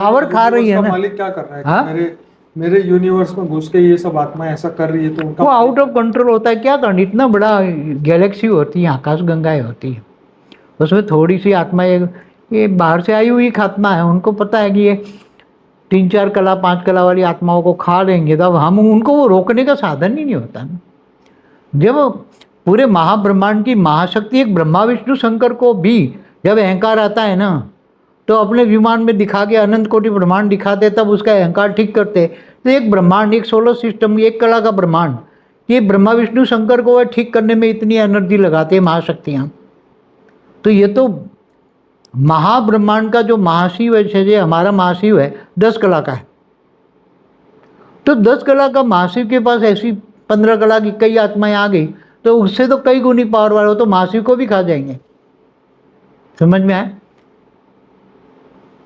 Power खा रही है ना। मालिक क्या कर रहा है? हाँ? मेरे यूनिवर्स में घुस के ये सब आत्माएं ऐसा कर रही है तो उनका वो आउट ऑफ कंट्रोल होता है। क्या करना, इतना बड़ा गैलेक्सी होती है, आकाश गंगाएं होती है, उसमें थोड़ी सी आत्माएं, ये बाहर से आई हुई आत्मा है, उनको पता है कि ये 3-4 कला 5 कला वाली आत्माओं को खा लेंगे, तब हम उनको वो रोकने का साधन ही नहीं होता ना। जब पूरे महाब्रह्मांड की महाशक्ति एक ब्रह्मा विष्णु शंकर को भी जब अहंकार आता है ना, तो अपने विमान में दिखा के अनंत कोटि ब्रह्मांड दिखाते, तब उसका अहंकार ठीक करते। तो एक ब्रह्मांड, एक सोलर सिस्टम, एक कला का ब्रह्मांड, ये ब्रह्मा विष्णु शंकर को वह ठीक करने में इतनी एनर्जी लगाते हैं महाशक्तियाँ। तो ये तो महाब्रह्मांड का जो महाशिव है, जैसे हमारा महाशिव है 10 कला का है, तो 10 कला का महाशिव के पास ऐसी 15 कला की कई आत्माएं आ गई, तो उससे तो कई गुनी पावर वाले हो, तो महाशिव को भी खा जाएंगे। समझ में आए?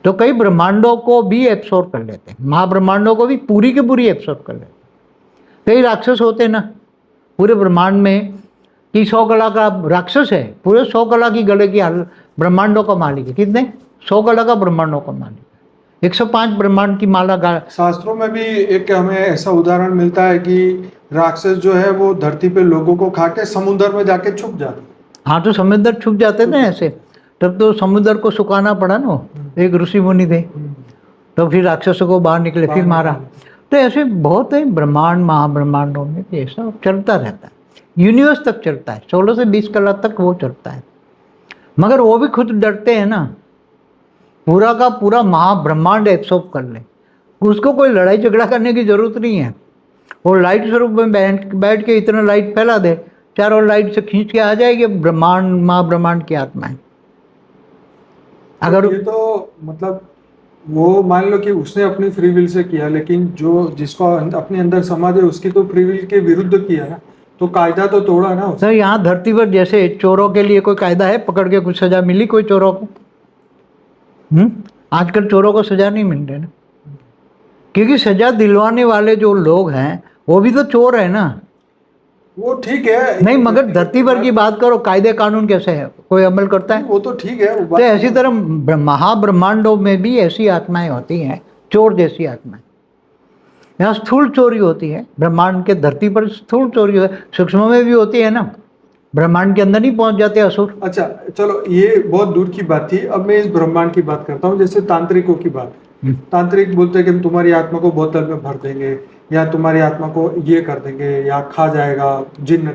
तो कई ब्रह्मांडों को भी एब्सॉर्ब कर लेते हैं, महाब्रह्मांडों को भी पूरी की पूरी एब्सॉर्ब कर लेते हैं। कई राक्षस होते हैं ना पूरे ब्रह्मांड में, कि 100 कला का राक्षस है, पूरे 100 कला की गले की ब्रह्मांडों का मालिक है। कितने? 100 कला का ब्रह्मांडों का मालिक है, 105 ब्रह्मांड की माला का। शास्त्रों में भी एक हमें ऐसा उदाहरण मिलता है कि राक्षस जो है वो धरती पे लोगों को खा के समुद्र में जाके छुप जाते। हाँ, तो समुद्र छुप जाते थे ऐसे, तब तो समुद्र को सुखाना पड़ा ना, एक ऋषि मुनि थे, तो फिर राक्षसों को बाहर निकले, फिर मारा। तो ऐसे बहुत है ब्रह्मांड महाब्रह्मांडों में, ऐसा चलता रहता है, यूनिवर्स तक चलता है, 16 से 20 कला तक वो चलता है। मगर वो भी खुद डरते हैं ना, पूरा का पूरा महाब्रह्मांड एब्सॉर्ब कर ले, उसको कोई लड़ाई झगड़ा करने की जरूरत नहीं है। और लाइट स्वरूप में बैठ के इतना लाइट फैला दे, चारों लाइट से खींच के आ जाएगी ब्रह्मांड महाब्रह्मांड की आत्माएं। अगर ये तो मतलब वो मान लो कि उसने अपनी फ्री विल से किया, लेकिन जो जिसको अपने अंदर समा दे उसकी तो फ्री विल के विरुद्ध किया ना, तो कायदा तो तोड़ा ना उसने। सर यहाँ धरती पर जैसे चोरों के लिए कोई कायदा है, पकड़ के कुछ सजा मिली कोई चोरों को? आजकल चोरों को सजा नहीं मिल रही ना, क्योंकि सजा दिलवाने वाले जो लोग हैं वो भी तो चोर है ना। वो ठीक है, नहीं, मगर धरती पर की बात करो, कायदे कानून कैसे है, कोई अमल करता है? वो तो ठीक है। तो ऐसी तरह महाब्रह्मांडों में भी ऐसी आत्माएं होती हैं, चोर जैसी आत्माएं। यहाँ स्थूल चोरी होती है ब्रह्मांड के, धरती पर स्थूल चोरी है, सूक्ष्म में भी होती है ना, ब्रह्मांड के अंदर नहीं पहुंच जाते असुर। अच्छा चलो, ये बहुत दूर की बात थी, अब मैं इस ब्रह्मांड की बात करता हूँ। जैसे तांत्रिकों की बात, तांत्रिक बोलते हैं कि हम तुम्हारी आत्मा को बोतल में भर देंगे, या तुम्हारी आत्मा को ये कर देंगे, या खा जाएगा जिन्न।